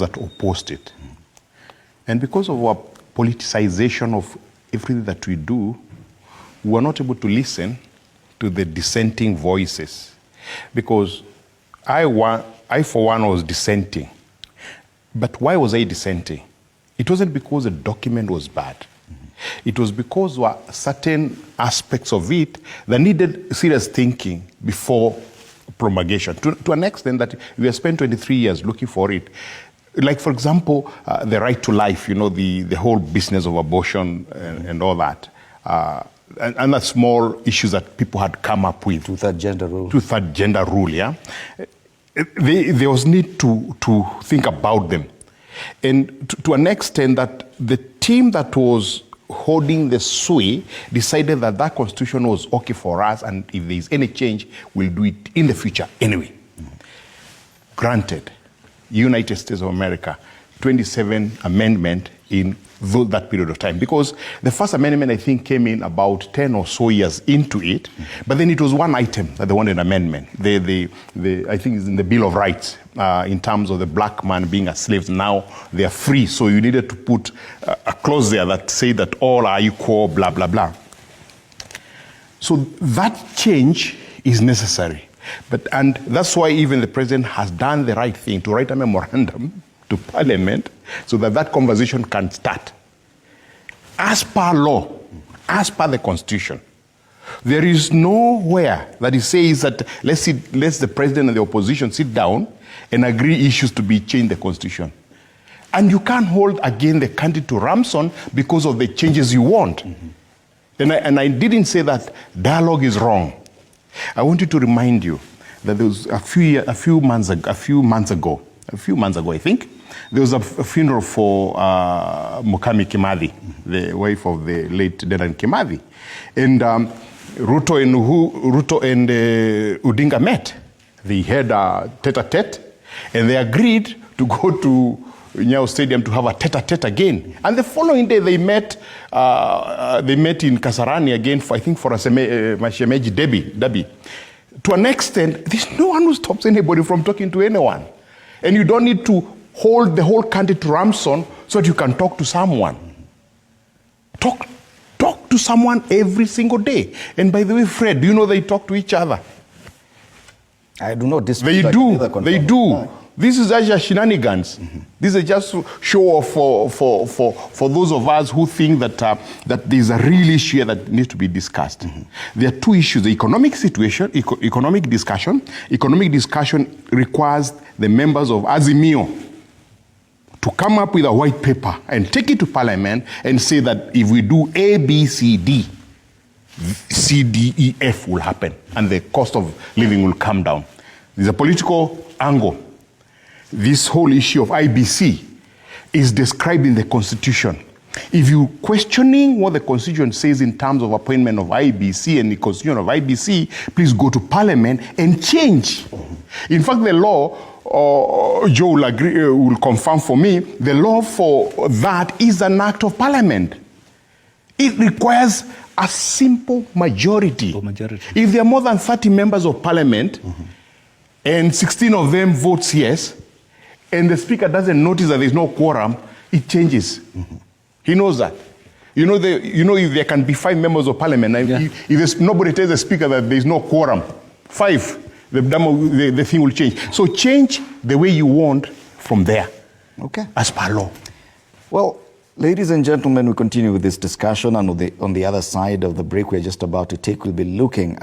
that opposed it. And because of our politicization of everything that we do, we were not able to listen to the dissenting voices. Because I for one, was dissenting. But why was I dissenting? It wasn't because the document was bad. It was because there were certain aspects of it that needed serious thinking before promulgation, to an extent that we have spent 23 years looking for it. Like, for example, the right to life, the whole business of abortion and all that. And the small issues that people had come up with. Two-third gender rule. Two-third gender rule, yeah. There was need to think about them. And to an extent that the team that was holding the sway decided that that constitution was okay for us, and if there is any change, we'll do it in the future anyway. Granted, United States of America, 27 amendment in that period of time, because the first amendment, I think, came in about 10 or so years into it, but then it was one item that they wanted an amendment. I think it's in the Bill of Rights, in terms of the black man being a slave. Now they are free, so you needed to put a clause there that said that all are equal, blah, blah, blah. So that change is necessary. And that's why even the president has done the right thing to write a memorandum to Parliament so that that conversation can start. As per law, as per the Constitution, there is nowhere that it says that let's the president and the opposition sit down and agree issues to be changed in the Constitution. And you can't hold again the country to ransom because of the changes you want. And I didn't say that dialogue is wrong. I wanted to remind you that there was a few months ago, I think, there was a funeral for Mukami Kimathi, the wife of the late Dedan Kimathi. And Ruto and Odinga met. They had a tete-a-tete, and they agreed to go to Nyayo Stadium to have a tete-a-tete again. And the following day, they met in Kasarani again, for a Shemeji Derby. To an extent, there's no one who stops anybody from talking to anyone. And you don't need to hold the whole country to ransom so that you can talk to someone. Talk to someone every single day. And by the way, Fred, do you know they talk to each other? I do not dispute. They do. This is actually shenanigans. This is just show off for those of us who think that there's a real issue here that needs to be discussed. There are two issues: the economic situation, economic discussion. Economic discussion requires the members of Azimio to come up with a white paper and take it to Parliament and say that if we do A, B, C, D, C, D, E, F will happen, and the cost of living will come down. There's a political angle. This whole issue of IBC is described in the Constitution. If you're questioning what the Constitution says in terms of appointment of IBC and the Constitution of IBC, please go to Parliament and change. In fact, the law, Joe will confirm for me, the law for that is an act of Parliament. It requires a simple majority. If there are more than 30 members of Parliament, and 16 of them votes yes, and the Speaker doesn't notice that there's no quorum, it changes. He knows that. If there can be 5 members of Parliament, if nobody tells the Speaker that there's no quorum, 5, the thing will change. So change the way you want from there, as per law. Well, ladies and gentlemen, we continue with this discussion, and on the other side of the break we're just about to take, we'll be looking